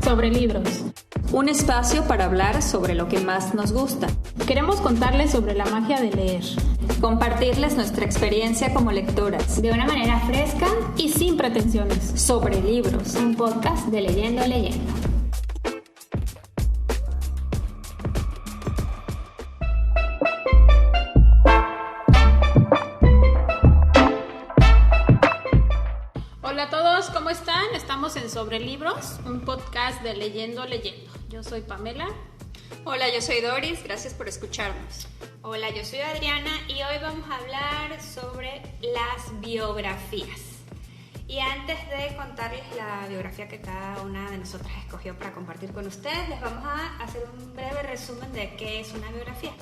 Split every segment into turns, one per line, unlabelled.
sobre libros.
Un espacio para hablar sobre lo que más nos gusta.
Queremos contarles sobre la magia de leer.
Compartirles nuestra experiencia como lectoras.
De una manera fresca
y sin pretensiones.
Sobre libros.
Un podcast de Leyendo Leyendo.
Hola a todos, ¿cómo están? Estamos en Sobre Libros, un podcast de Leyendo Leyendo. Yo soy Pamela.
Hola, yo soy Doris, gracias por escucharnos.
Hola, yo soy Adriana y hoy vamos a hablar sobre las biografías. Y antes de contarles la biografía que cada una de nosotras escogió para compartir con ustedes, les vamos a hacer un breve resumen de qué es una biografía.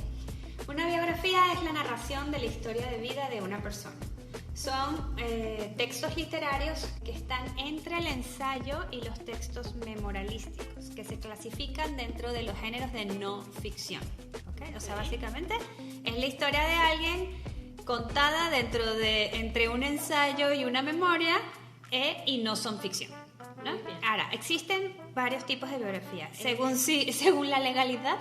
Una biografía es la narración de la historia de vida de una persona. Son textos literarios que están entre el ensayo y los textos memorialísticos, que se clasifican dentro de los géneros de no ficción. ¿Okay? O sea, básicamente es la historia de alguien contada entre un ensayo y una memoria y no son ficción, ¿no? Ahora, existen varios tipos de biografías, según la legalidad,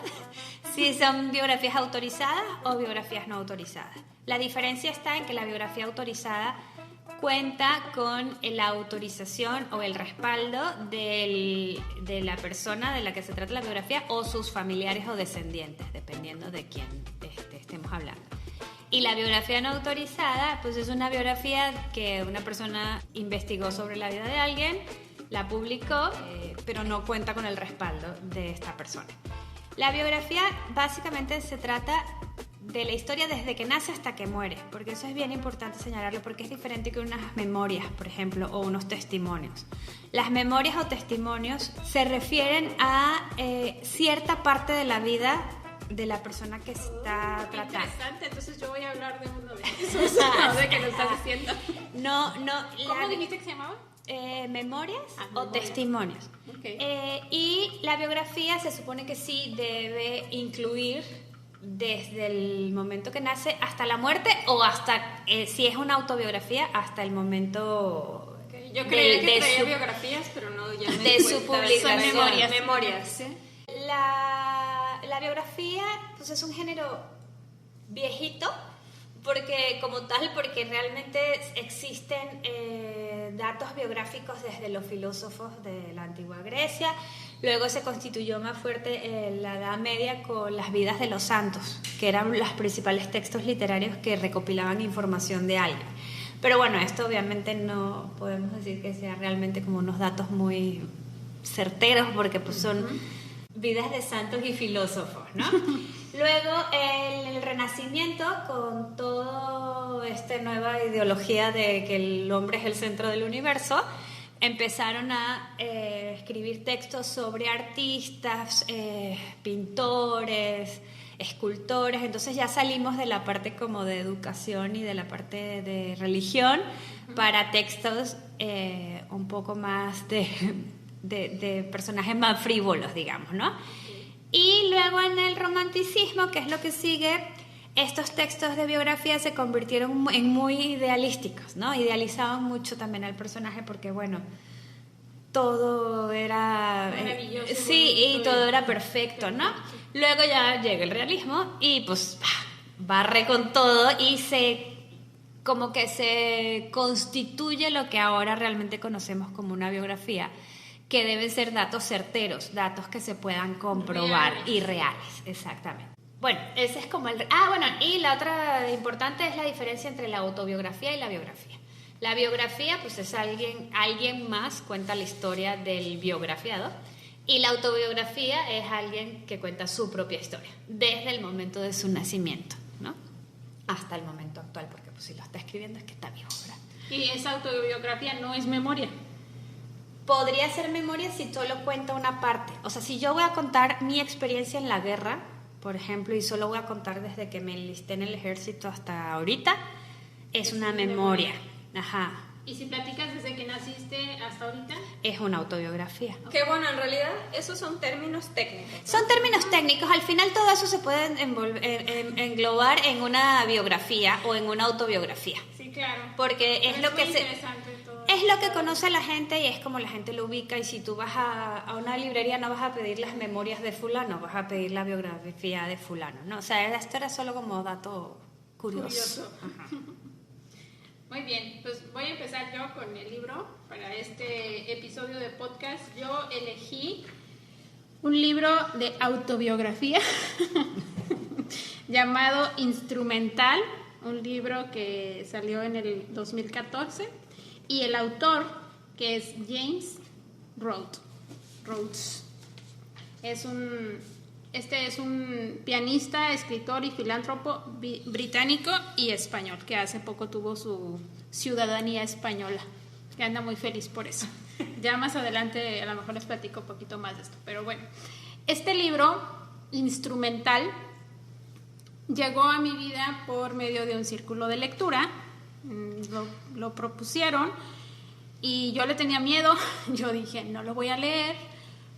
si son biografías autorizadas o biografías no autorizadas. La diferencia está en que la biografía autorizada cuenta con la autorización o el respaldo de la persona de la que se trata la biografía o sus familiares o descendientes, dependiendo de quién estemos hablando. Y la biografía no autorizada, pues es una biografía que una persona investigó sobre la vida de alguien, la publicó, pero no cuenta con el respaldo de esta persona. La biografía básicamente se trata de la historia desde que nace hasta que muere, porque eso es bien importante señalarlo, porque es diferente que unas memorias, por ejemplo, o unos testimonios. Las memorias o testimonios se refieren a cierta parte de la vida de la persona que está tratando.
Interesante, entonces yo voy a hablar de uno de esos, no sé qué lo estás diciendo.
No.
¿Cómo dijiste que se llamaba?
Memorias o
memorias.
Testimonios.
Okay.
Y la biografía se supone que sí debe incluir desde el momento que nace hasta la muerte o hasta, si es una autobiografía, hasta el momento...
Okay. Yo creía que traía biografías, pero no, ya me
de
di
su
cuenta.
publicación.
Son memorias. ¿Sí?
La biografía pues es un género viejito, porque realmente existen datos biográficos desde los filósofos de la antigua Grecia. Luego se constituyó más fuerte en la Edad Media con las vidas de los santos, que eran los principales textos literarios que recopilaban información de alguien. Pero bueno, esto obviamente no podemos decir que sea realmente como unos datos muy certeros, porque pues son vidas de santos y filósofos, ¿no? Luego el Renacimiento, con toda esta nueva ideología de que el hombre es el centro del universo, empezaron a escribir textos sobre artistas, pintores, escultores. Entonces ya salimos de la parte como de educación y de la parte de religión para textos un poco más de personajes más frívolos, digamos, ¿no? Y luego en el romanticismo, que es lo que sigue, estos textos de biografía se convirtieron en muy idealísticos, ¿no? Idealizaban mucho también al personaje porque, bueno, todo era...
maravilloso.
Sí, y todo era perfecto, ¿no? Luego ya llega el realismo y pues barre con todo y como que se constituye lo que ahora realmente conocemos como una biografía, que deben ser datos certeros, datos que se puedan comprobar y reales, exactamente. Bueno, ese es como el... y la otra importante es la diferencia entre la autobiografía y la biografía. La biografía, pues es alguien más cuenta la historia del biografiado, y la autobiografía es alguien que cuenta su propia historia, desde el momento de su nacimiento, ¿no? Hasta el momento actual, porque pues si lo está escribiendo es que está vivo, ¿verdad?
Y esa autobiografía no es memoria.
Podría ser memoria si solo cuenta una parte. O sea, si yo voy a contar mi experiencia en la guerra, por ejemplo, y solo voy a contar desde que me enlisté en el ejército hasta ahorita, es una memoria. Ajá.
¿Y si platicas desde que naciste hasta ahorita?
Es una autobiografía.
Que bueno, en realidad esos son términos técnicos, ¿no?
Son términos técnicos. Al final todo eso se puede englobar en una biografía o en una autobiografía.
Sí, claro.
Porque es
pero
lo
muy
que se...
interesante todo.
Es es lo que conoce la gente y es como la gente lo ubica. Y si tú vas a una librería no vas a pedir las memorias de fulano, vas a pedir la biografía de fulano, ¿no? O sea, esto era solo como dato curioso. Ajá.
Muy bien, pues voy a empezar yo con el libro para este episodio de podcast. Yo elegí un libro de autobiografía llamado Instrumental, un libro que salió en el 2014, y el autor, que es James Rhodes. Este es un pianista, escritor y filántropo británico y español, que hace poco tuvo su ciudadanía española, que anda muy feliz por eso. Ya más adelante a lo mejor les platico un poquito más de esto, pero bueno. Este libro, Instrumental, llegó a mi vida por medio de un círculo de lectura. Lo propusieron y yo le tenía miedo. Yo dije, no lo voy a leer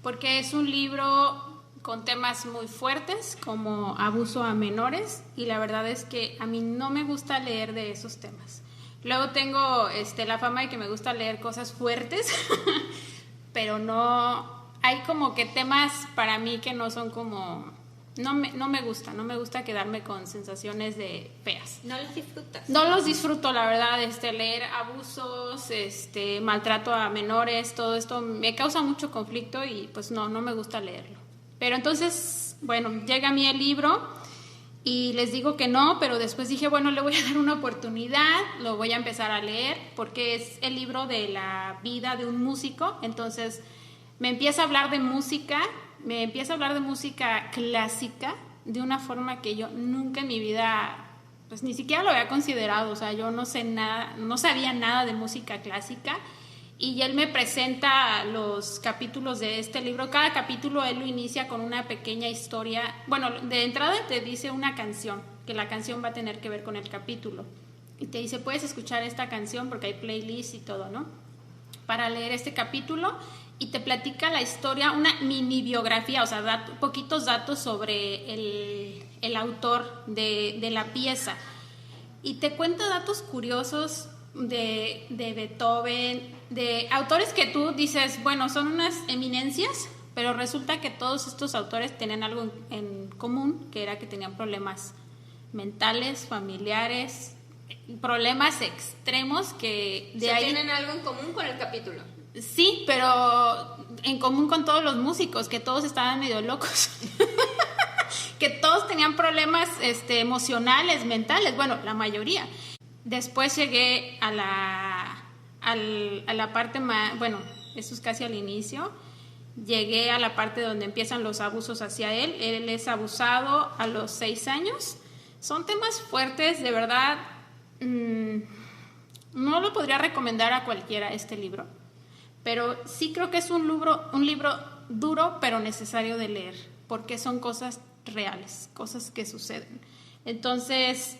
porque es un libro con temas muy fuertes como abuso a menores, y la verdad es que a mí no me gusta leer de esos temas. Luego tengo la fama de que me gusta leer cosas fuertes, pero no, hay como que temas para mí que no son como, no me gusta quedarme con sensaciones de feas.
¿No los disfrutas?
No los disfruto, la verdad. Leer abusos, maltrato a menores, todo esto me causa mucho conflicto y pues no me gusta leerlo. Pero entonces, bueno, llega a mí el libro y les digo que no, pero después dije, bueno, le voy a dar una oportunidad, lo voy a empezar a leer porque es el libro de la vida de un músico. Entonces me empieza a hablar de música clásica de una forma que yo nunca en mi vida, pues ni siquiera lo había considerado. O sea, yo no sabía nada de música clásica. Y él me presenta los capítulos de este libro. Cada capítulo él lo inicia con una pequeña historia. Bueno, de entrada te dice una canción, que la canción va a tener que ver con el capítulo. Y te dice, puedes escuchar esta canción porque hay playlist y todo, ¿no? Para leer este capítulo. Y te platica la historia, una mini biografía, o sea, poquitos datos sobre el autor de la pieza. Y te cuenta datos curiosos de Beethoven, de autores que tú dices, bueno, son unas eminencias, pero resulta que todos estos autores tenían algo en común, que era que tenían problemas mentales, familiares, problemas extremos que de ahí
tienen algo en común con el capítulo.
Sí, pero en común con todos los músicos, que todos estaban medio locos. Que todos tenían problemas emocionales, mentales, bueno, la mayoría. Después llegué a la parte más, bueno, eso es casi al inicio. Llegué a la parte donde empiezan los abusos hacia él. Él es abusado a los 6 años. Son temas fuertes, de verdad. No lo podría recomendar a cualquiera este libro, pero sí creo que es un libro duro pero necesario de leer, porque son cosas reales, cosas que suceden. Entonces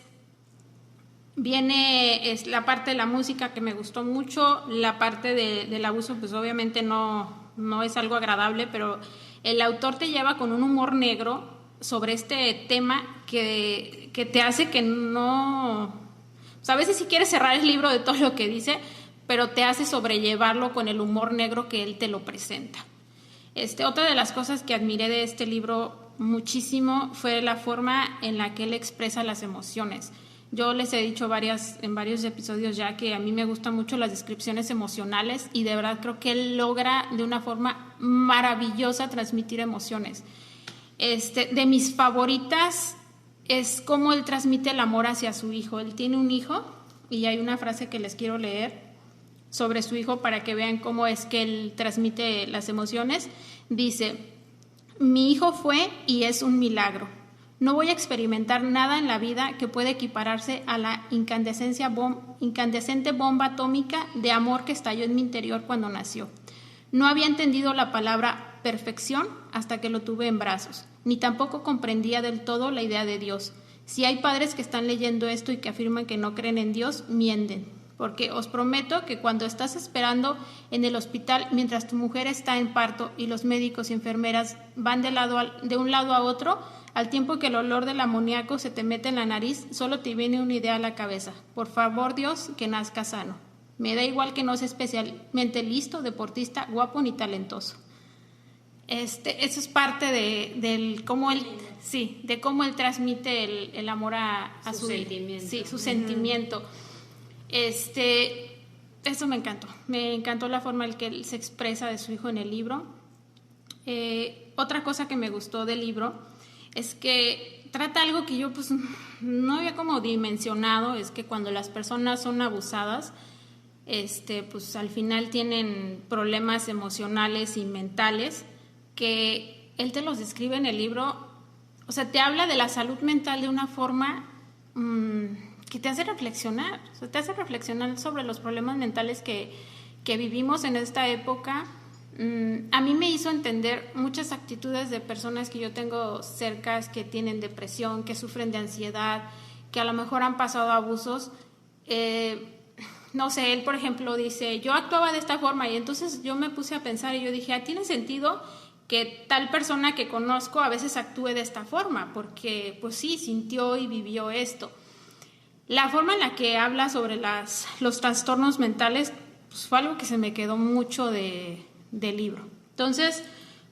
viene la parte de la música que me gustó mucho. La parte del abuso pues obviamente no es algo agradable, pero el autor te lleva con un humor negro sobre este tema que te hace que no... O sea, a veces sí quieres cerrar el libro de todo lo que dice, pero te hace sobrellevarlo con el humor negro que él te lo presenta. Otra de las cosas que admiré de este libro muchísimo fue la forma en la que él expresa las emociones. Yo les he dicho en varios episodios ya que a mí me gustan mucho las descripciones emocionales y de verdad creo que él logra de una forma maravillosa transmitir emociones. De mis favoritas es cómo él transmite el amor hacia su hijo. Él tiene un hijo y hay una frase que les quiero leer sobre su hijo para que vean cómo es que él transmite las emociones. Dice: mi hijo fue y es un milagro. No voy a experimentar nada en la vida que pueda equipararse a la incandescente bomba atómica de amor que estalló en mi interior cuando nació. No había entendido la palabra perfección hasta que lo tuve en brazos, ni tampoco comprendía del todo la idea de Dios. Si hay padres que están leyendo esto y que afirman que no creen en Dios, mienten, porque os prometo que cuando estás esperando en el hospital mientras tu mujer está en parto y los médicos y enfermeras van de un lado a otro, al tiempo que el olor del amoníaco se te mete en la nariz, solo te viene una idea a la cabeza: por favor, Dios, que nazca sano. Me da igual que no sea especialmente listo, deportista, guapo ni talentoso. Eso es parte de cómo él transmite el amor a su
sentimiento.
Sí, su sentimiento. Eso me encantó. Me encantó la forma en que él se expresa de su hijo en el libro. Otra cosa que me gustó del libro es que trata algo que yo pues no había como dimensionado, es que cuando las personas son abusadas, pues al final tienen problemas emocionales y mentales, que él te los describe en el libro. O sea, te habla de la salud mental de una forma que te hace reflexionar. O sea, te hace reflexionar sobre los problemas mentales que vivimos en esta época. A mí me hizo entender muchas actitudes de personas que yo tengo cercas, que tienen depresión, que sufren de ansiedad, que a lo mejor han pasado abusos. No sé, él por ejemplo dice, yo actuaba de esta forma, y entonces yo me puse a pensar y yo dije, ¿tiene sentido que tal persona que conozco a veces actúe de esta forma? Porque pues sí, sintió y vivió esto. La forma en la que habla sobre los trastornos mentales pues fue algo que se me quedó mucho del libro. Entonces,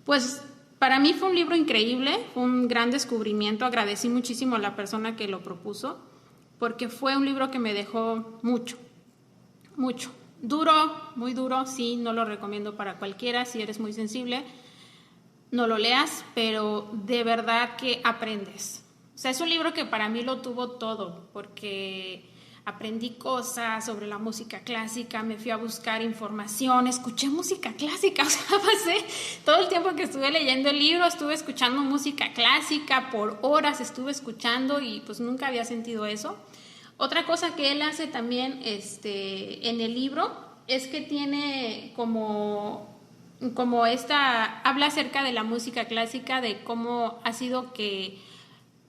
pues para mí fue un libro increíble, fue un gran descubrimiento. Agradecí muchísimo a la persona que lo propuso, porque fue un libro que me dejó mucho. Duro, muy duro, sí, no lo recomiendo para cualquiera. Si eres muy sensible, no lo leas, pero de verdad que aprendes. O sea, es un libro que para mí lo tuvo todo, porque aprendí cosas sobre la música clásica, me fui a buscar información, escuché música clásica, o sea, pasé todo el tiempo que estuve leyendo el libro, estuve escuchando música clásica, por horas estuve escuchando y pues nunca había sentido eso. Otra cosa que él hace también en el libro es que tiene habla acerca de la música clásica, de cómo ha sido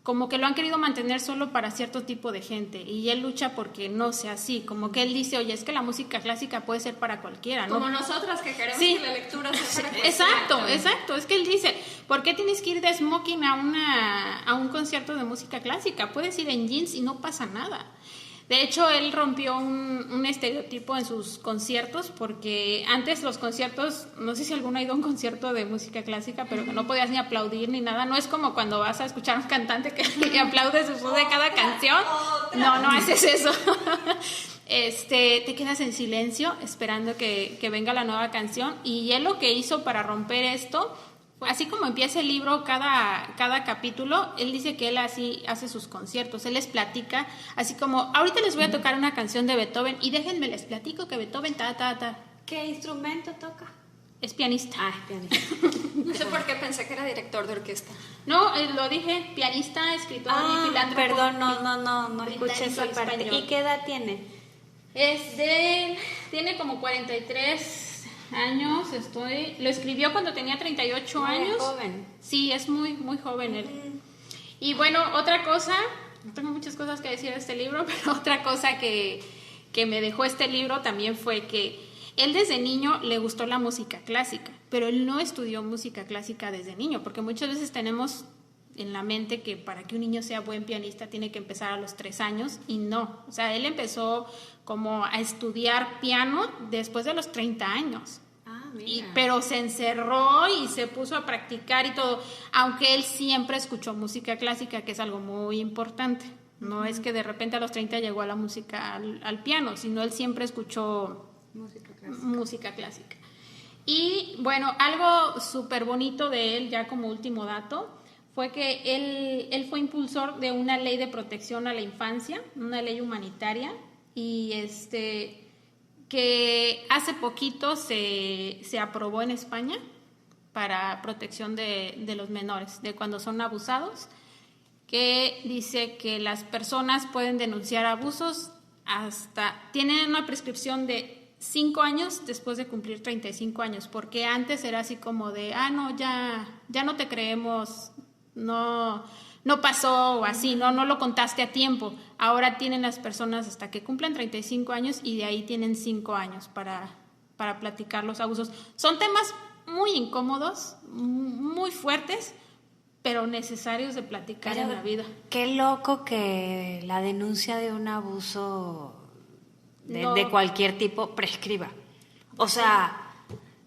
como que lo han querido mantener solo para cierto tipo de gente, y él lucha porque no sea así, como que él dice, oye, es que la música clásica puede ser para cualquiera, ¿no?
Como nosotras que queremos
sí,
que la lectura sea para cualquiera.
Exacto, es que él dice, ¿por qué tienes que ir de smoking a un concierto de música clásica? Puedes ir en jeans y no pasa nada. De hecho, él rompió un estereotipo en sus conciertos, porque antes los conciertos, no sé si alguno ha ido a un concierto de música clásica, pero que no podías ni aplaudir ni nada. No es como cuando vas a escuchar a un cantante que aplaudes después de cada canción. No haces eso. Te quedas en silencio esperando que venga la nueva canción. Y él lo que hizo para romper esto, así como empieza el libro, cada capítulo, él dice que él así hace sus conciertos, él les platica, así como, ahorita les voy a tocar una canción de Beethoven y déjenme les platico que Beethoven
¿Qué instrumento toca?
Es pianista.
Es pianista. No sé por qué pensé que era director de orquesta.
No, lo dije, pianista, escritor y filántropo.
Perdón, no escuché esa parte.
Español.
¿Y qué edad tiene?
Tiene como 43 años, lo escribió cuando tenía 38 años.
Muy joven.
Sí, es muy, muy joven él. Y bueno, otra cosa, tengo muchas cosas que decir de este libro, pero otra cosa que me dejó este libro también fue que él desde niño le gustó la música clásica, pero él no estudió música clásica desde niño, porque muchas veces tenemos en la mente que para que un niño sea buen pianista tiene que empezar a los 3 años, y no. O sea, él empezó como a estudiar piano después de los 30 años. Pero se encerró y se puso a practicar y todo, aunque él siempre escuchó música clásica, que es algo muy importante. No es que de repente a los 30 llegó a la música al piano, sino él siempre escuchó música clásica. Y bueno, algo súper bonito de él, ya como último dato, fue que él fue impulsor de una ley de protección a la infancia, una ley humanitaria, y que hace poquito se aprobó en España para protección de los menores, de cuando son abusados, que dice que las personas pueden denunciar abusos tienen una prescripción de 5 años después de cumplir 35 años, porque antes era así como de, no, ya no te creemos, no pasó, o así, no lo contaste a tiempo. Ahora tienen las personas hasta que cumplan 35 años y de ahí tienen 5 años para platicar los abusos. Son temas muy incómodos, muy fuertes, pero necesarios de platicar en la vida.
Qué loco que la denuncia de un abuso de cualquier tipo prescriba. O sea,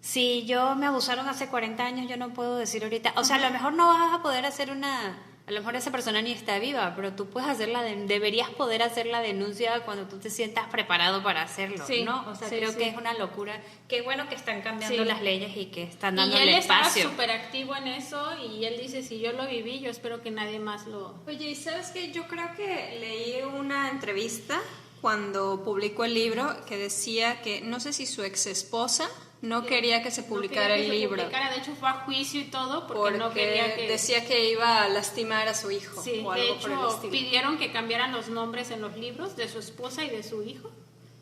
si yo me abusaron hace 40 años, yo no puedo decir ahorita, o sea, a lo mejor no vas a poder hacer a lo mejor esa persona ni está viva, pero tú puedes deberías poder hacer la denuncia cuando tú te sientas preparado para hacerlo,
sí,
¿no? O sea,
sí,
creo
sí.
que es una locura. Qué bueno que están cambiando las leyes y que están dando
espacio. Y él estaba
espacio.
súper activo en eso y él dice, si yo lo viví, yo espero que nadie más lo...
Oye, ¿y sabes qué? Yo creo que leí una entrevista cuando publicó el libro que decía que, no sé si su ex esposa no quería que se publicara el libro.
De hecho fue a juicio y todo porque no quería que...
decía que iba a lastimar a su hijo.
Sí,
o
de
algo por el
hecho
estilo.
pidieron que cambiaran los nombres en los libros de su esposa y de su hijo.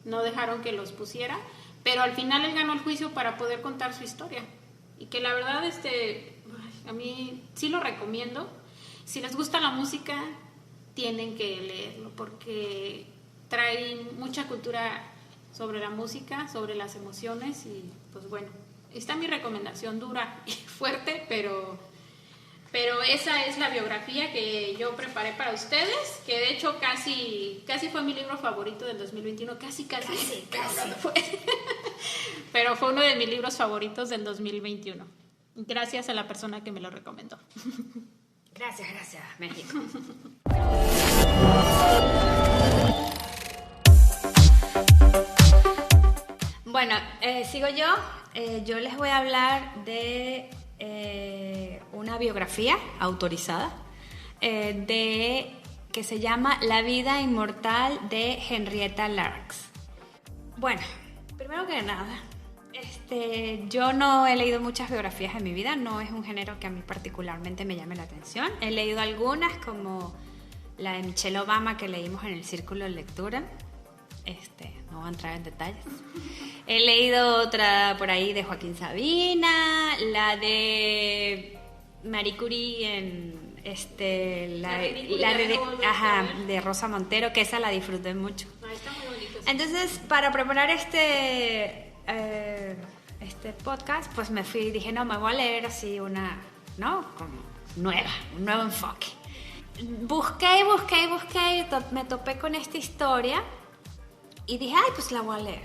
No dejaron que los pusiera, pero al final él ganó el juicio para poder contar su historia. Y que la verdad, a mí sí lo recomiendo. Si les gusta la música, tienen que leerlo porque trae mucha cultura sobre la música, sobre las emociones y pues bueno, está mi recomendación, dura y fuerte, pero esa es la biografía que yo preparé para ustedes, que de hecho casi fue mi libro favorito del 2021, casi. Fue. Pero fue uno de mis libros favoritos del 2021. Gracias a la persona que me lo recomendó.
Gracias, México. Bueno, sigo yo. Yo les voy a hablar de una biografía autorizada que se llama La vida inmortal de Henrietta Lacks. Bueno, primero que nada, yo no he leído muchas biografías en mi vida, no es un género que a mí particularmente me llame la atención. He leído algunas como la de Michelle Obama que leímos en el Círculo de Lectura. No voy a entrar en detalles. He leído otra por ahí de Joaquín Sabina, la de Marie Curie de Rosa Montero, que esa la disfruté mucho.
Está muy bonito.
Entonces, para preparar este podcast, pues dije, no, me voy a leer así una, ¿no? Como nueva, un nuevo enfoque. Busqué, me topé con esta historia y dije, ay, pues la voy a leer.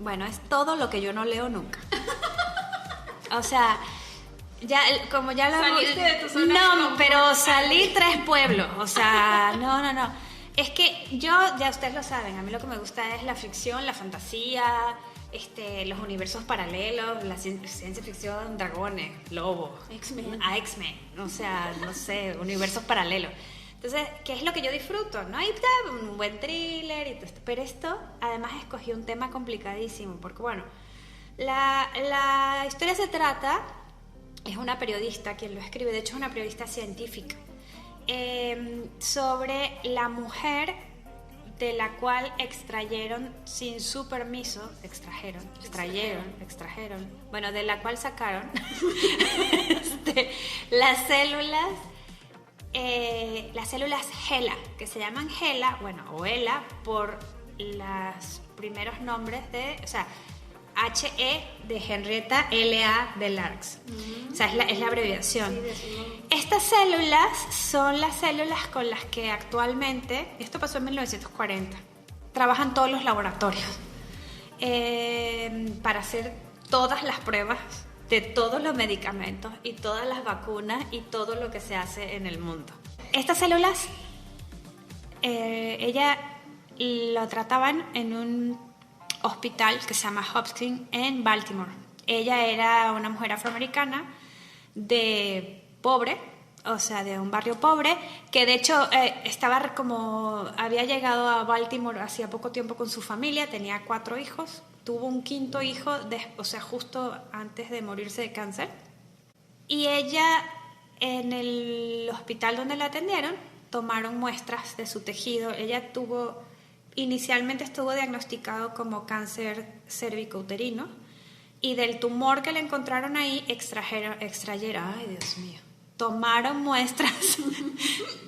Bueno, es todo lo que yo no leo nunca. O sea, como ya lo
Saliste de tu zona de
no,
confort.
pero salí 3 pueblos. O sea, no. Es que yo, ya ustedes lo saben, a mí lo que me gusta es la ficción, la fantasía, los universos paralelos, la ciencia ficción, dragones, lobos, X-Men, o sea, no sé, universos paralelos. Entonces, ¿qué es lo que yo disfruto? ¿No? Un buen thriller y todo esto. Pero esto, además, escogí un tema complicadísimo, porque bueno, la historia se trata, es una periodista quien lo escribe, de hecho es una periodista científica, sobre la mujer de la cual extrayeron sin su permiso, extrajeron, bueno, de la cual sacaron las células HeLa, que se llaman HeLa, bueno, o HeLa, por los primeros nombres o sea, H-E de Henrietta, L-A de Lacks. O sea, es la abreviación. Estas células son las células con las que actualmente, esto pasó en 1940, trabajan todos los laboratorios para hacer todas las pruebas de todos los medicamentos y todas las vacunas y todo lo que se hace en el mundo. Estas células, ella lo trataban en un hospital que se llama Hopkins en Baltimore. Ella era una mujer afroamericana de pobre, o sea, de un barrio pobre, que de hecho había llegado a Baltimore hacía poco tiempo con su familia, tenía 4 hijos, tuvo un 5º hijo, justo antes de morirse de cáncer. Y ella, en el hospital donde la atendieron, tomaron muestras de su tejido. Ella inicialmente estuvo diagnosticado como cáncer cérvico-uterino, y del tumor que le encontraron ahí extrayeron, ay Dios mío, tomaron muestras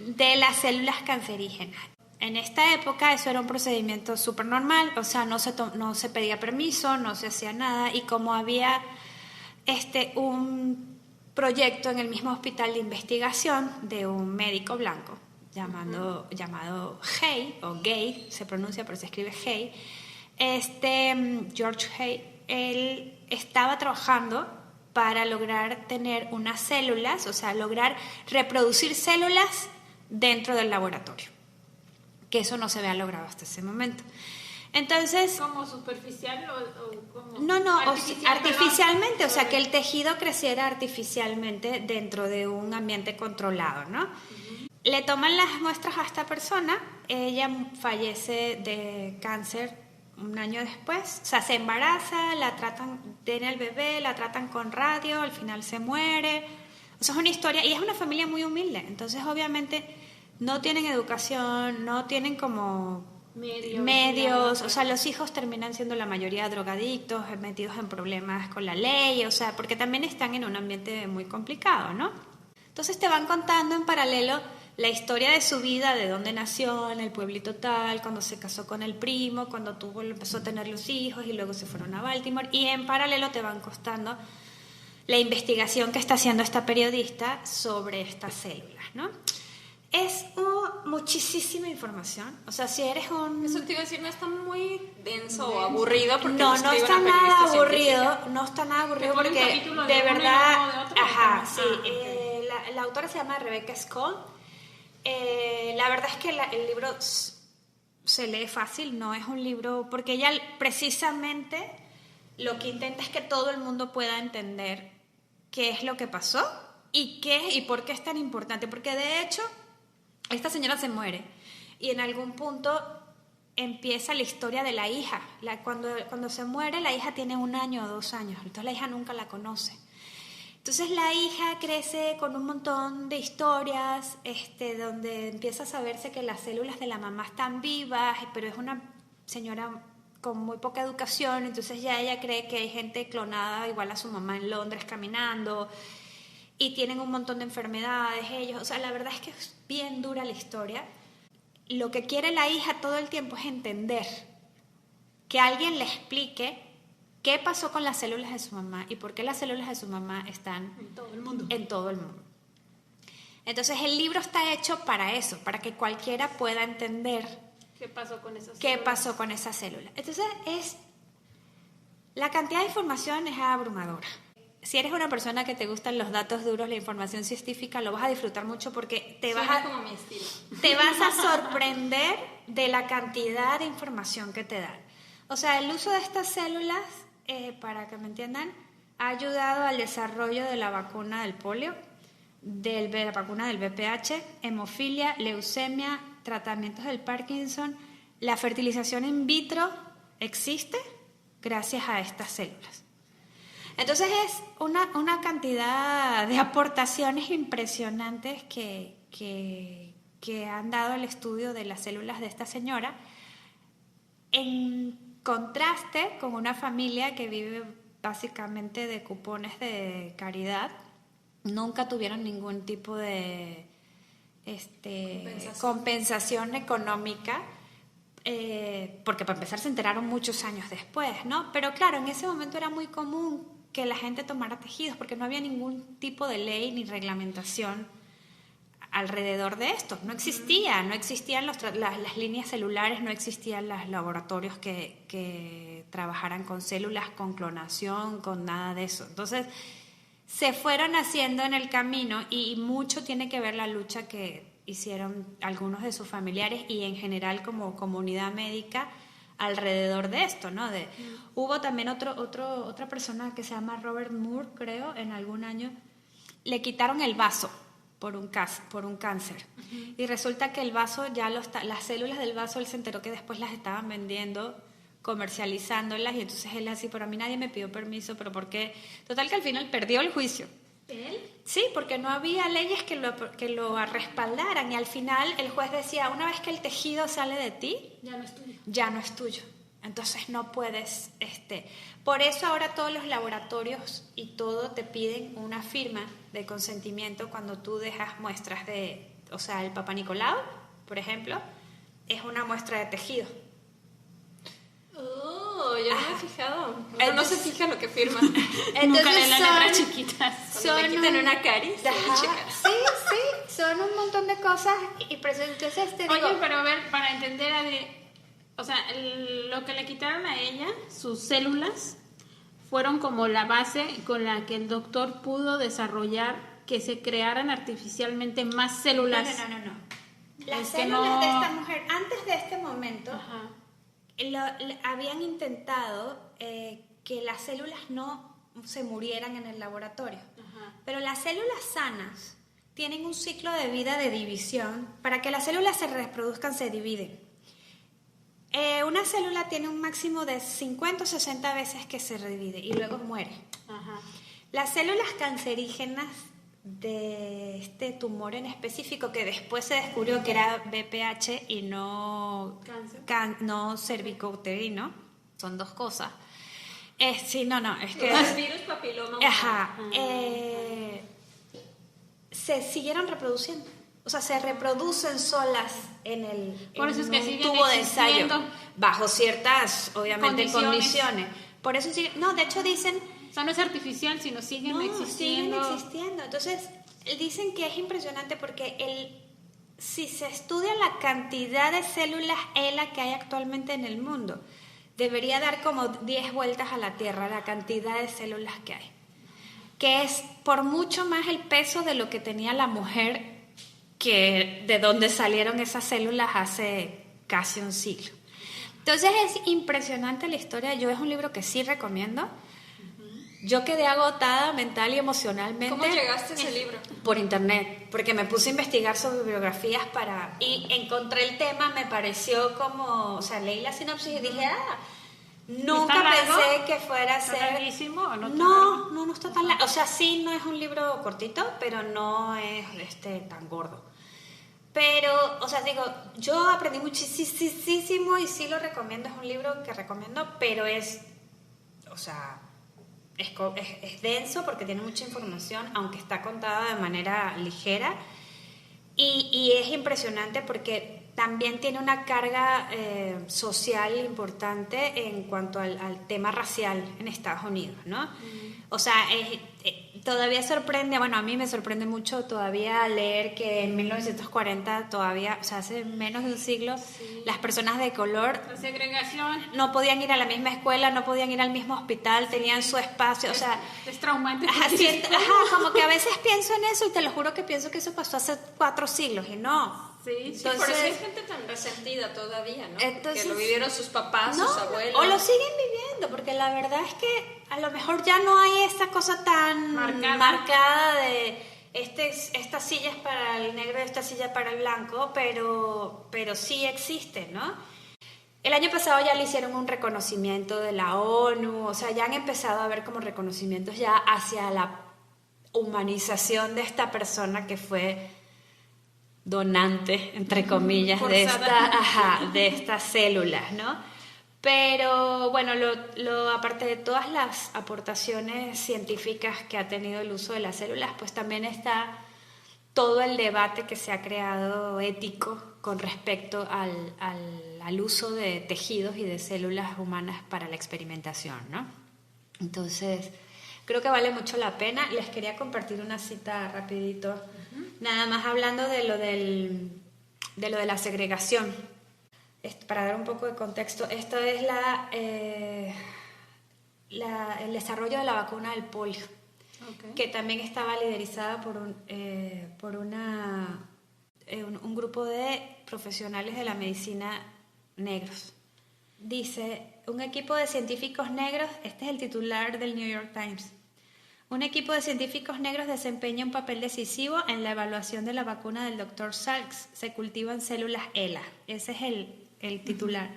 de las células cancerígenas. En esta época eso era un procedimiento súper normal, o sea, no se pedía permiso, no se hacía nada, y como había un proyecto en el mismo hospital de investigación de un médico blanco llamado Hay, o Gay, se pronuncia pero se escribe Hay, George Hay, él estaba trabajando para lograr tener unas células, o sea, lograr reproducir células dentro del laboratorio, que eso no se había logrado hasta ese momento. Entonces,
¿como superficial o como
no, artificialmente,
perdón.
O sea, que el tejido creciera artificialmente dentro de un ambiente controlado, ¿no? Uh-huh. Le toman las muestras a esta persona, ella fallece de cáncer un año después, o sea, se embaraza, la tratan, tiene el bebé, la tratan con radio, al final se muere. O sea, es una historia, y es una familia muy humilde, entonces obviamente no tienen educación, no tienen como medios, o sea, los hijos terminan siendo la mayoría drogadictos, metidos en problemas con la ley, o sea, porque también están en un ambiente muy complicado, ¿no? Entonces te van contando en paralelo la historia de su vida, de dónde nació, en el pueblito tal, cuando se casó con el primo, cuando empezó a tener los hijos y luego se fueron a Baltimore, y en paralelo te van contando la investigación que está haciendo esta periodista sobre estas células, ¿no? Es muchísima información. O sea, si eres un...
Eso te iba a decir, no está muy denso o aburrido. Porque
no está nada aburrido. No está nada aburrido porque de verdad... Ajá, sí. La autora se llama Rebecca Skoll. La verdad es que el libro se lee fácil. No es un libro... Porque ella precisamente lo que intenta es que todo el mundo pueda entender qué es lo que pasó y por qué es tan importante. Porque de hecho... Esta señora se muere y en algún punto empieza la historia de la hija. Cuando se muere, la hija tiene 1 año o 2 años, entonces la hija nunca la conoce. Entonces la hija crece con un montón de historias donde empieza a saberse que las células de la mamá están vivas, pero es una señora con muy poca educación, entonces ya ella cree que hay gente clonada igual a su mamá en Londres caminando. Y tienen un montón de enfermedades ellos, o sea, la verdad es que es bien dura la historia. Lo que quiere la hija todo el tiempo es entender, que alguien le explique qué pasó con las células de su mamá y por qué las células de su mamá están
en todo el mundo.
En todo el mundo. Entonces el libro está hecho para eso, para que cualquiera pueda entender
qué pasó con esas
células. Entonces la cantidad de información es abrumadora. Si eres una persona que te gustan los datos duros, la información científica, lo vas a disfrutar mucho porque te vas a sorprender de la cantidad de información que te dan. O sea, el uso de estas células, para que me entiendan, ha ayudado al desarrollo de la vacuna del polio, de la vacuna del VPH, hemofilia, leucemia, tratamientos del Parkinson. La fertilización in vitro existe gracias a estas células. Entonces es una cantidad de aportaciones impresionantes que han dado el estudio de las células de esta señora, en contraste con una familia que vive básicamente de cupones de caridad. Nunca tuvieron ningún tipo de compensación económica. Porque para empezar se enteraron muchos años después, ¿no? Pero claro, en ese momento era muy común que la gente tomara tejidos porque no había ningún tipo de ley ni reglamentación alrededor de esto. No existían las líneas celulares, no existían los laboratorios que trabajaran con células, con clonación, con nada de eso. Entonces se fueron haciendo en el camino y mucho tiene que ver la lucha que hicieron algunos de sus familiares y en general como comunidad médica alrededor de esto, ¿no? Hubo también otra persona que se llama Robert Moore, creo, en algún año, le quitaron el vaso por un cáncer. Uh-huh. Y resulta que el vaso, las células del vaso, él se enteró que después las estaban vendiendo, comercializándolas, y entonces él así, pero a mí nadie me pidió permiso, pero ¿por qué? Total que al final perdió el juicio.
¿Él?
Sí, porque no había leyes que lo respaldaran y al final el juez decía, una vez que el tejido sale de ti, ya no es tuyo. Entonces no puedes, por eso ahora todos los laboratorios y todo te piden una firma de consentimiento cuando tú dejas muestras o sea, el Papa Nicolau, por ejemplo, es una muestra de tejido.
Yo no me he fijado. No se fija lo que firma.
Entonces nunca leen las letras chiquitas.
Le quitan una caries.
Sí, son un montón de cosas. Y entonces te digo,
oye, pero a ver, para entender, O sea, lo que le quitaron a ella, sus células, fueron como la base con la que el doctor pudo desarrollar que se crearan artificialmente más células.
No. Las células de esta mujer, antes de este momento, habían intentado que las células no se murieran en el laboratorio. Pero las células sanas tienen un ciclo de vida de división. Para que las células se reproduzcan, se dividen. Una célula tiene un máximo de 50 o 60 veces que se divide y luego muere. Las células cancerígenas de este tumor en específico, que después se descubrió que era BPH y no no cervicouterino, son dos cosas. Es que
los virus papiloma.
Se siguieron reproduciendo. O sea, se reproducen solas en
Por eso es que
un tubo de ensayo, bajo ciertas, obviamente, condiciones. Por eso de hecho dicen...
O sea, no es artificial, sino siguen existiendo.
Siguen existiendo. Entonces, dicen que es impresionante porque si se estudia la cantidad de células ELA que hay actualmente en el mundo, debería dar como 10 vueltas a la Tierra la cantidad de células que hay. Que es por mucho más el peso de lo que tenía la mujer, que de donde salieron esas células hace casi un siglo. Entonces es impresionante la historia. Es un libro que sí recomiendo. Yo quedé agotada mental y emocionalmente.
¿Cómo llegaste a ese libro?
Por internet, porque me puse a investigar sobre biografías y encontré el tema, me pareció como, o sea, leí la sinopsis y dije, nunca pensé que fuera a ser...
¿Está larguísimo o no?
No está tan largo. O sea, sí, no es un libro cortito, pero no es tan gordo. Pero, o sea, yo aprendí muchísimo y sí lo recomiendo, es un libro que recomiendo, pero es denso porque tiene mucha información, aunque está contada de manera ligera, y es impresionante porque también tiene una carga social importante en cuanto al tema racial en Estados Unidos, ¿no? O sea, todavía sorprende, a mí me sorprende mucho todavía leer que en 1940 todavía, o sea, hace menos de un siglo, las personas de color...
La segregación.
No podían ir a la misma escuela, no podían ir al mismo hospital, tenían su espacio, o sea...
Es traumante.
Como que a veces pienso en eso y te lo juro que pienso que eso pasó hace 4 siglos y no...
Sí, por eso hay gente tan resentida todavía, ¿no?
Entonces,
que lo vivieron sus papás, sus abuelos.
O lo siguen viviendo, porque la verdad es que a lo mejor ya no hay esta cosa tan marcada de esta silla es para el negro y esta silla para el blanco, pero sí existe, ¿no? El año pasado ya le hicieron un reconocimiento de la ONU, o sea, ya han empezado a haber como reconocimientos ya hacia la humanización de esta persona que fue donante, entre comillas, de estas células, ¿no? Pero bueno, aparte de todas las aportaciones científicas que ha tenido el uso de las células, pues también está todo el debate que se ha creado ético con respecto al uso de tejidos y de células humanas para la experimentación, ¿no? Entonces, creo que vale mucho la pena. Les quería compartir una cita rapidito, nada más hablando de lo de la segregación. Para dar un poco de contexto, esto es el desarrollo de la vacuna del polio, que también estaba liderizada por un grupo de profesionales de la medicina negros. Dice, un equipo de científicos negros, este es el titular del New York Times, un equipo de científicos negros desempeña un papel decisivo en la evaluación de la vacuna del Dr. Salks. Se cultivan células ELA. Ese es el titular.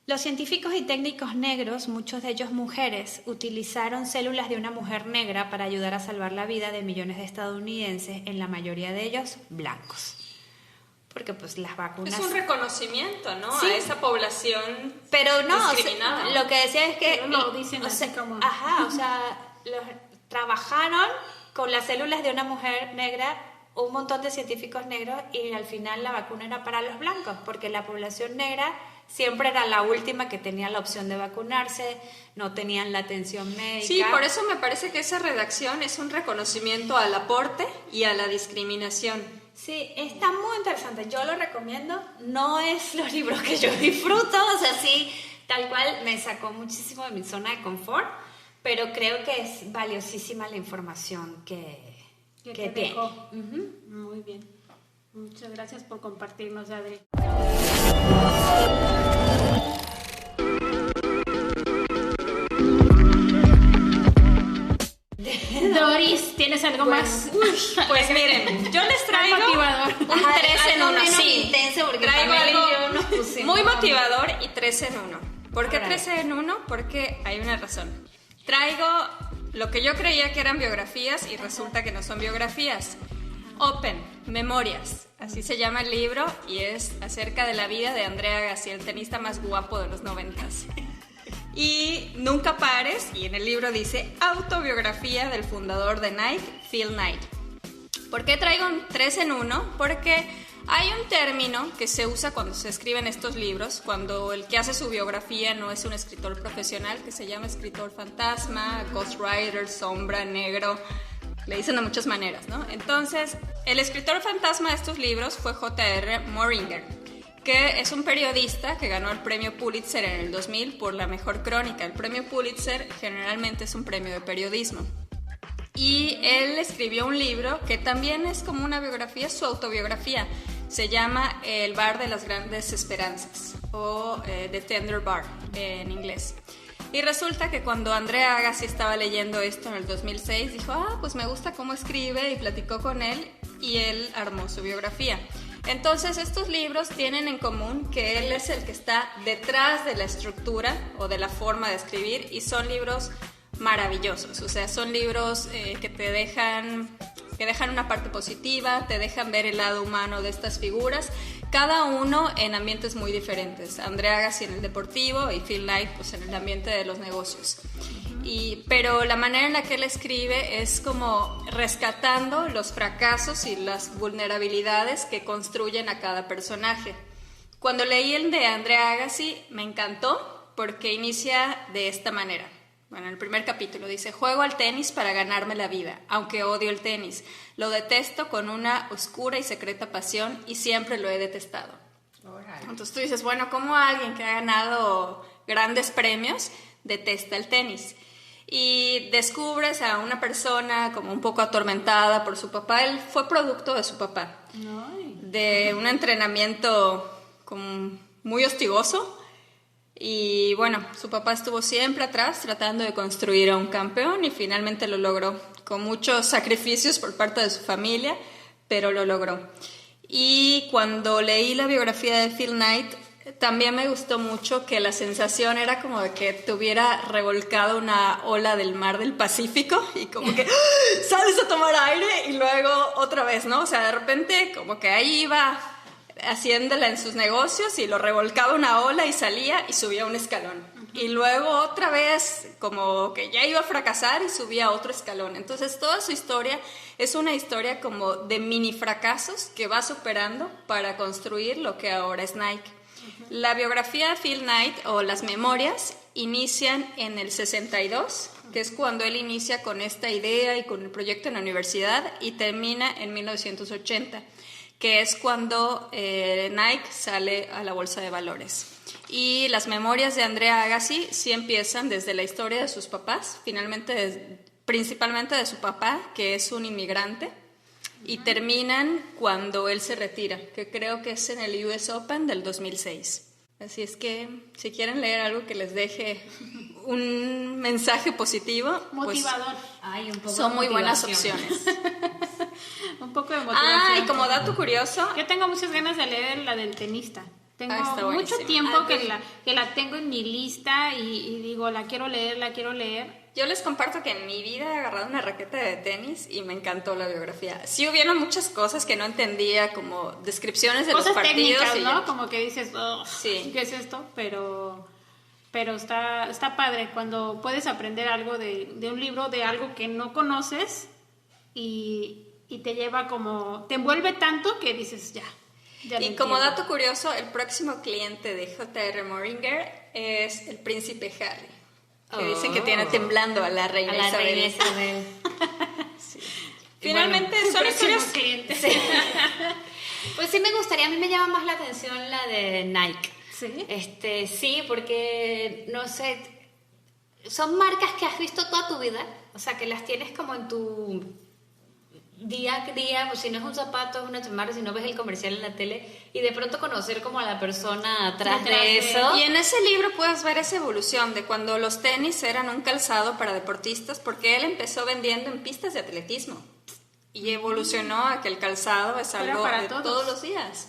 Los científicos y técnicos negros, muchos de ellos mujeres, utilizaron células de una mujer negra para ayudar a salvar la vida de millones de estadounidenses, en la mayoría de ellos blancos. Porque pues las vacunas...
Es un reconocimiento, ¿no?
Sí.
A esa población
pero no,
discriminada.
Lo que decía es que...
Pero lo dicen así como...
trabajaron con las células de una mujer negra un montón de científicos negros y al final la vacuna era para los blancos, porque la población negra siempre era la última que tenía la opción de vacunarse, no tenían la atención médica.
Sí, por eso me parece que esa redacción es un reconocimiento al aporte y a la discriminación
Sí, está muy interesante. Yo lo recomiendo. No es los libros que yo disfruto, o sea, sí, tal cual me sacó muchísimo de mi zona de confort, pero creo que es valiosísima la información que tiene.
Dejó. Muy bien. Muchas gracias por compartirnos, Adri. Doris, ¿tienes algo más?
Pues miren, yo les traigo
motivador.
un 3 en 1.
menos
Sí,
intenso porque
traigo
Pamela y
algo
yo nos pusimos
muy motivador y 3 en 1. ¿Por qué
Órale.
3 en 1? Porque hay una razón. Traigo lo que yo creía que eran biografías y resulta que no son biografías. Open, Memorias, así se llama el libro y es acerca de la vida de Andre Agassi, el tenista más guapo de los 90s. Y Nunca Pares, y en el libro dice autobiografía del fundador de Nike, Phil Knight. ¿Por qué traigo un 3 en 1? Porque hay un término que se usa cuando se escriben estos libros, cuando el que hace su biografía no es un escritor profesional, que se llama escritor fantasma, ghostwriter, sombra, negro, le dicen de muchas maneras, ¿no? Entonces, el escritor fantasma de estos libros fue J.R. Moringer, que es un periodista que ganó el premio Pulitzer en el 2000 por la mejor crónica. El premio Pulitzer generalmente es un premio de periodismo. Y él escribió un libro que también es como una biografía, su autobiografía. Se llama El bar de las grandes esperanzas, o The Tender Bar en inglés. Y resulta que cuando Andre Agassi estaba leyendo esto en el 2006, dijo, pues me gusta cómo escribe, y platicó con él, y él armó su biografía. Entonces, estos libros tienen en común que él es el que está detrás de la estructura o de la forma de escribir, y son libros maravillosos. O sea, son libros que dejan una parte positiva, te dejan ver el lado humano de estas figuras, cada uno en ambientes muy diferentes. Andre Agassi en el deportivo y Phil Knight pues en el ambiente de los negocios. Pero la manera en la que él escribe es como rescatando los fracasos y las vulnerabilidades que construyen a cada personaje. Cuando leí el de Andre Agassi me encantó porque inicia de esta manera. Bueno, en el primer capítulo dice: juego al tenis para ganarme la vida, aunque odio el tenis. Lo detesto con una oscura y secreta pasión y siempre lo he detestado. Entonces tú dices, bueno, ¿cómo alguien que ha ganado grandes premios detesta el tenis? Y descubres a una persona como un poco atormentada por su papá. Él fue producto de su papá, de un entrenamiento como muy hostigoso. Y bueno, su papá estuvo siempre atrás tratando de construir a un campeón y finalmente lo logró, con muchos sacrificios por parte de su familia, pero lo logró. Y cuando leí la biografía de Phil Knight, también me gustó mucho que la sensación era como de que te hubiera revolcado una ola del mar del Pacífico y como que sales a tomar aire y luego otra vez, ¿no? O sea, de repente como que ahí iba haciéndola en sus negocios y lo revolcaba una ola y salía y subía un escalón. Y luego otra vez como que ya iba a fracasar y subía otro escalón. Entonces toda su historia es una historia como de mini fracasos que va superando para construir lo que ahora es Nike. La biografía de Phil Knight o las memorias inician en el 62, que es cuando él inicia con esta idea y con el proyecto en la universidad, y termina en 1980. Que es cuando Nike sale a la bolsa de valores. Y las memorias de Andre Agassi sí empiezan desde la historia de sus papás, principalmente de su papá, que es un inmigrante, y terminan cuando él se retira, que creo que es en el US Open del 2006. Así es que si quieren leer algo que les deje un mensaje positivo,
motivador,
pues,
son muy buenas opciones. Un poco de motivación.
Y como dato curioso,
yo tengo muchas ganas de leer la del tenista. Tengo mucho tiempo que la tengo en mi lista y digo, la quiero leer.
Yo les comparto que en mi vida he agarrado una raqueta de tenis y me encantó la biografía. Sí hubieron muchas cosas que no entendía, como descripciones de
cosas
los partidos.
Técnicas, ¿no? Como que dices,
sí.
¿qué es esto? Pero está padre cuando puedes aprender algo de un libro, de algo que no conoces y te lleva como, te envuelve tanto que dices, ya
y como dato curioso, el próximo cliente de J.R. Moringer es el príncipe Harry, que dicen que tiene temblando a la reina Isabel.
Sí.
Finalmente
bueno,
son historias...
clientes.
Sí. Pues sí me gustaría, a mí me llama más la atención la de Nike.
¿Sí?
Sí, porque, no sé, son marcas que has visto toda tu vida, o sea, que las tienes como en tu día a día, pues si no es un zapato, es una chamarra, si no ves el comercial en la tele, y de pronto conocer como a la persona atrás de eso.
Y en ese libro puedes ver esa evolución de cuando los tenis eran un calzado para deportistas, porque él empezó vendiendo en pistas de atletismo y evolucionó a que el calzado es algo
para
de todos los días.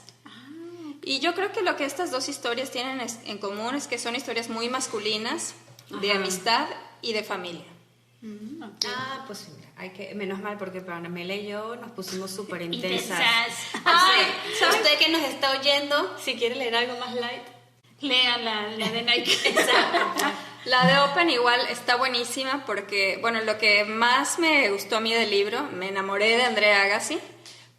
Y yo creo que lo que estas dos historias tienen en común es que son historias muy masculinas, de amistad y de familia.
Okay.
Pues mira, menos mal, porque Pamela y yo nos pusimos súper intensas.
Ay,
Usted que nos está oyendo, si quiere leer algo más light,
Lea la de Nike.
exacto.
La de Open igual está buenísima porque, bueno, lo que más me gustó a mí del libro, me enamoré de Andre Agassi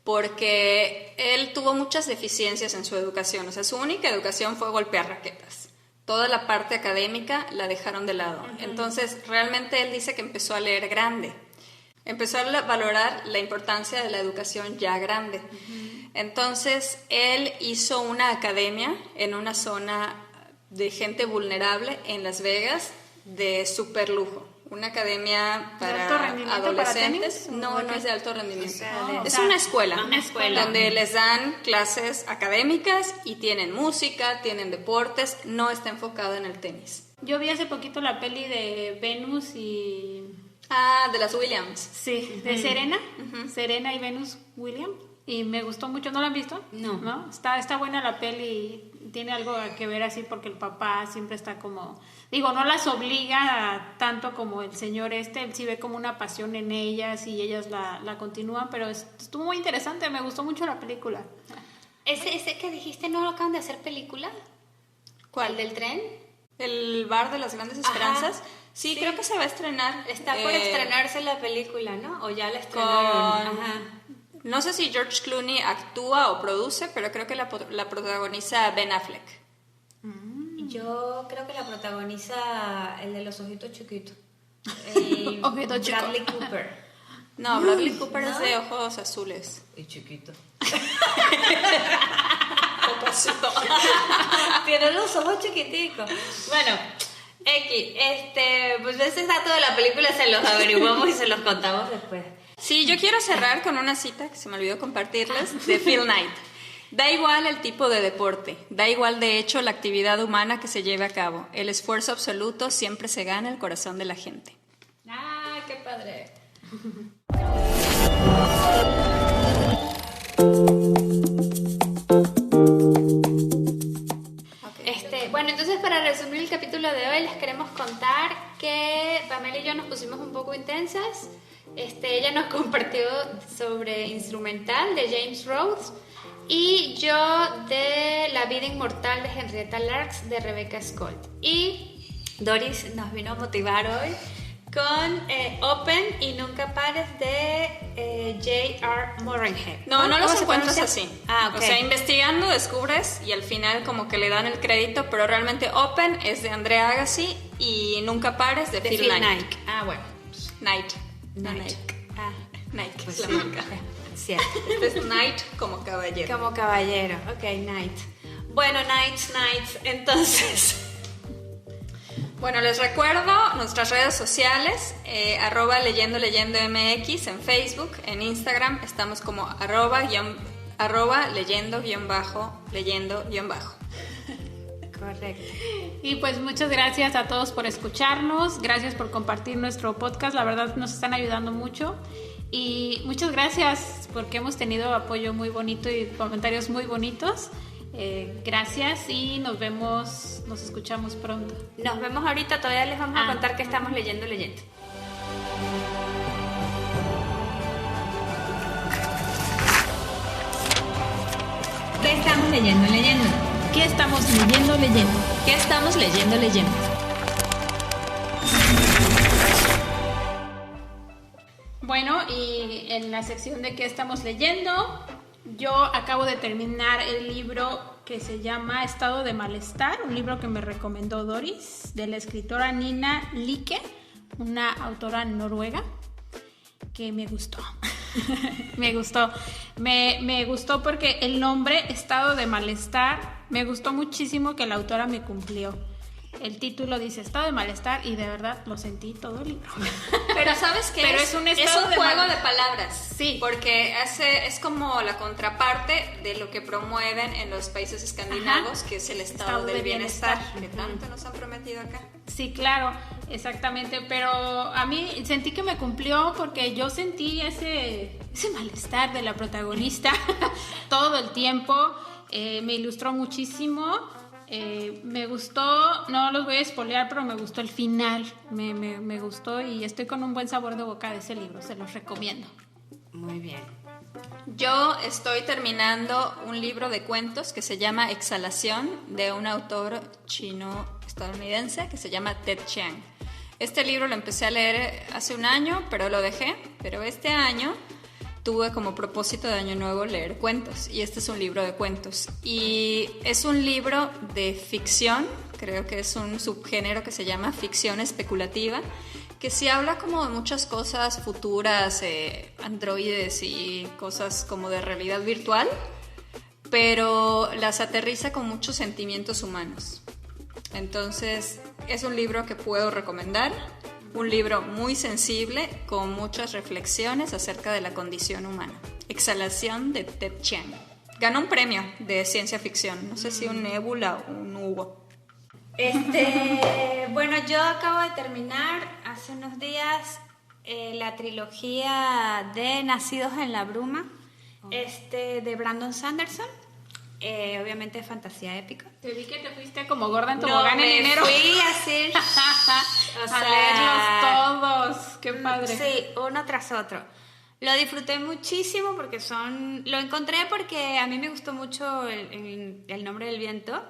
porque él tuvo muchas deficiencias en su educación. O sea, su única educación fue golpear raquetas. Toda la parte académica la dejaron de lado. Entonces, realmente él dice que empezó a leer grande. Empezó a valorar la importancia de la educación ya grande. Entonces, él hizo una academia en una zona de gente vulnerable en Las Vegas de super lujo. Una academia para
alto rendimiento
adolescentes.
para tenis?
No es de alto rendimiento. Es
o sea,
una escuela.
una escuela.
Donde les dan clases académicas y tienen música, tienen deportes. No está enfocado en el tenis.
Yo vi hace poquito la peli de Venus y...
De las Williams.
Sí, de Serena. Serena y Venus Williams. Y me gustó mucho. ¿No la han visto?
No.
Está buena la peli. Tiene algo que ver así porque el papá siempre está como... Digo, no las obliga tanto como el señor él sí ve como una pasión en ellas y ellas la continúan, pero estuvo muy interesante, me gustó mucho la película.
Ese que dijiste, ¿no lo acaban de hacer película?
¿Cuál?
¿El del tren?
¿El bar de las grandes esperanzas? Sí, creo que se va a estrenar.
Está por estrenarse la película, ¿no? O ya la estrenaron.
No sé si George Clooney actúa o produce, pero creo que la protagoniza Ben Affleck.
Yo creo que la protagoniza el de los ojitos chiquitos.
Ojito chico.
Bradley Cooper.
No, Bradley Cooper es de ojos azules.
Y chiquito.
Papacito.
Tiene los ojos chiquiticos. Bueno, pues ese dato de la película se los averiguamos y se los contamos después.
Sí, yo quiero cerrar con una cita que se me olvidó compartirles de Phil Knight. Da igual el tipo de deporte, da igual de hecho la actividad humana que se lleve a cabo. El esfuerzo absoluto siempre se gana el corazón de la gente.
¡Ah, qué padre! Bueno, entonces para resumir el capítulo de hoy les queremos contar que Pamela y yo nos pusimos un poco intensas. Ella nos compartió sobre Instrumental de James Rhodes y yo de La vida inmortal de Henrietta Lacks de Rebecca Scott. Y Doris nos vino a motivar hoy con Open y Nunca Pares de J.R. Moranhead.
No los
se
encuentras
pronuncia?
así.
Ok.
O sea, investigando descubres y al final como que le dan el crédito, pero realmente Open es de Andre Agassi y Nunca Pares de Phil Knight.
Bueno.
Knight.
Nike.
Nike
Pues
es
sí.
la marca.
Cierto.
Este es Knight como caballero.
Como caballero. Ok, Knight. Bueno, Knights. Entonces...
Bueno, les recuerdo nuestras redes sociales, @leyendo_MX en Facebook, en Instagram estamos como @leyendo_.
Correcto.
Y pues muchas gracias a todos por escucharnos, gracias por compartir nuestro podcast, la verdad nos están ayudando mucho y muchas gracias porque hemos tenido apoyo muy bonito y comentarios muy bonitos. Gracias y nos escuchamos pronto.
Nos vemos ahorita, todavía les vamos a contar que estamos leyendo.
¿Qué estamos leyendo? ¿Qué estamos leyendo?
¿Qué estamos leyendo?
Bueno, y en la sección de ¿qué estamos leyendo? Yo acabo de terminar el libro que se llama Estado de Malestar, un libro que me recomendó Doris, de la escritora Nina Like, una autora noruega, que me gustó. Me gustó. Me gustó porque el nombre, Estado de Malestar, me gustó muchísimo que la autora me cumplió. El título dice Estado de Malestar y de verdad lo sentí todo el libro.
Pero ¿sabes qué?
Pero es un estado de
juego de palabras.
Sí.
Porque es como la contraparte de lo que promueven en los países escandinavos, que es el estado del bienestar, que tanto nos han prometido acá.
Sí, claro, exactamente. Pero a mí sentí que me cumplió porque yo sentí ese malestar de la protagonista todo el tiempo. Me ilustró muchísimo. Me gustó, no los voy a spoilear, pero me gustó el final, me gustó y estoy con un buen sabor de boca de ese libro, se los recomiendo.
Muy bien.
Yo estoy terminando un libro de cuentos que se llama Exhalación, de un autor chino-estadounidense que se llama Ted Chiang. Este libro lo empecé a leer hace un año, pero lo dejé, pero este año tuve como propósito de año nuevo leer cuentos, y este es un libro de cuentos y es un libro de ficción, creo que es un subgénero que se llama ficción especulativa, que sí habla como de muchas cosas futuras, androides y cosas como de realidad virtual, pero las aterriza con muchos sentimientos humanos. Entonces es un libro que puedo recomendar. Un libro muy sensible, con muchas reflexiones acerca de la condición humana. Exhalación, de Ted Chiang. Ganó un premio de ciencia ficción. No sé si un Nebula o un Hugo.
Bueno, yo acabo de terminar hace unos días la trilogía de Nacidos en la Bruma, de Brandon Sanderson. Obviamente fantasía épica.
Te vi que te fuiste como gorda en tobogán en enero.
Fui así
a leerlos todos. Qué padre.
Sí, uno tras otro. Lo disfruté muchísimo porque lo encontré porque a mí me gustó mucho el Nombre del Viento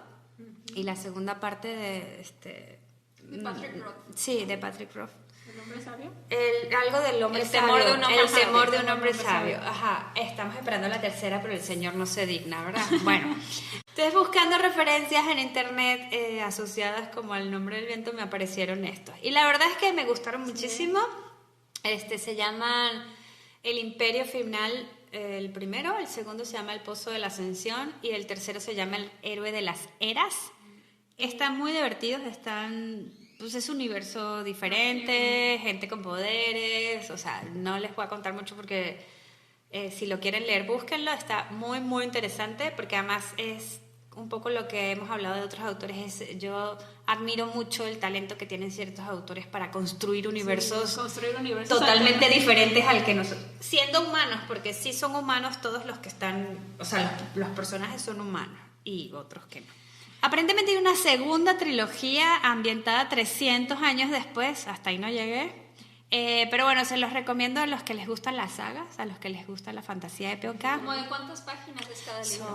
y la segunda parte de
Patrick Roth.
Sí, de Patrick Roth.
¿El hombre sabio?
Algo del hombre
El
sabio.
temor de un hombre
el
sabio.
temor de un hombre sabio. Ajá. Estamos esperando la tercera, pero el señor no se digna, ¿verdad? Bueno. Entonces, buscando referencias en internet asociadas como al Nombre del Viento, me aparecieron estos. Y la verdad es que me gustaron muchísimo. Se llaman El Imperio Final, el primero. El segundo se llama El Pozo de la Ascensión. Y el tercero se llama El Héroe de las Eras. Están muy divertidos, pues es un universo diferente, gente con poderes, o sea, no les voy a contar mucho porque si lo quieren leer, búsquenlo, está muy, muy interesante, porque además es un poco lo que hemos hablado de otros autores, yo admiro mucho el talento que tienen ciertos autores para construir universos, totalmente diferentes al que nosotros, siendo humanos, porque sí son humanos todos los que están, o sea, los personajes son humanos y otros que no. Aparentemente hay una segunda trilogía ambientada 300 años después, hasta ahí no llegué, pero bueno, se los recomiendo a los que les gustan las sagas, a los que les gusta la fantasía épica.
¿Cómo de cuántas páginas es cada libro?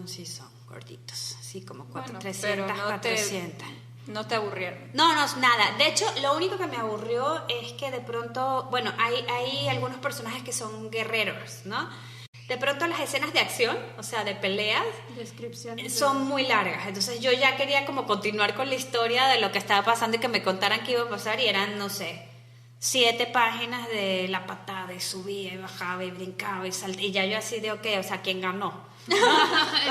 Son gorditos, sí, como 300,
pero
400.
No te aburrieron.
No, nada. De hecho, lo único que me aburrió es que de pronto, bueno, hay algunos personajes que son guerreros, ¿no? De pronto las escenas de acción, o sea, de peleas, son muy largas. Entonces yo ya quería como continuar con la historia de lo que estaba pasando y que me contaran qué iba a pasar, y eran, no sé, 7 páginas de la patada y subía y bajaba y brincaba y saltaba, y ya yo así de, ok, o sea, ¿quién ganó?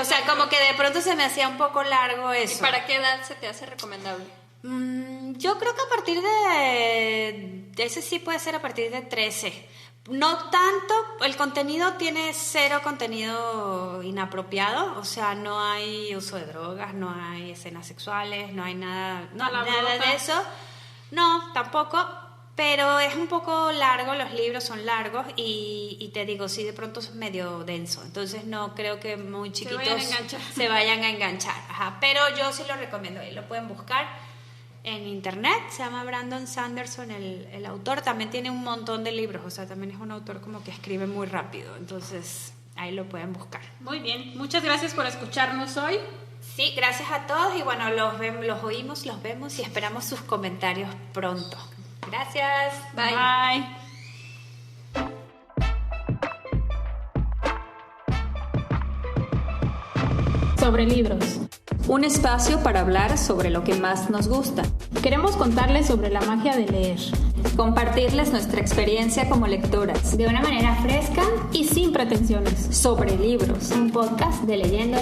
O sea, como que de pronto se me hacía un poco largo eso.
¿Y para qué edad se te hace recomendable?
Yo creo que a partir de ese sí puede ser a partir de 13. No tanto, el contenido tiene 0 contenido inapropiado, o sea, no hay uso de drogas, no hay escenas sexuales, no hay nada de eso. No, tampoco, pero es un poco largo, los libros son largos y te digo, sí, de pronto es medio denso, entonces no creo que muy chiquitos se vayan a enganchar. Ajá, pero yo sí lo recomiendo, ahí lo pueden buscar en internet, se llama Brandon Sanderson el autor, también tiene un montón de libros, o sea, también es un autor como que escribe muy rápido, entonces ahí lo pueden buscar.
Muy bien, muchas gracias por escucharnos hoy.
Sí, gracias a todos y bueno, los oímos, los vemos y esperamos sus comentarios pronto. Gracias,
Bye. Sobre libros.
Un espacio para hablar sobre lo que más nos gusta.
Queremos contarles sobre la magia de leer.
compartirles nuestra experiencia como lectoras,
De una manera fresca,
y sin pretensiones.
sobre libros.
un podcast de Leyendo.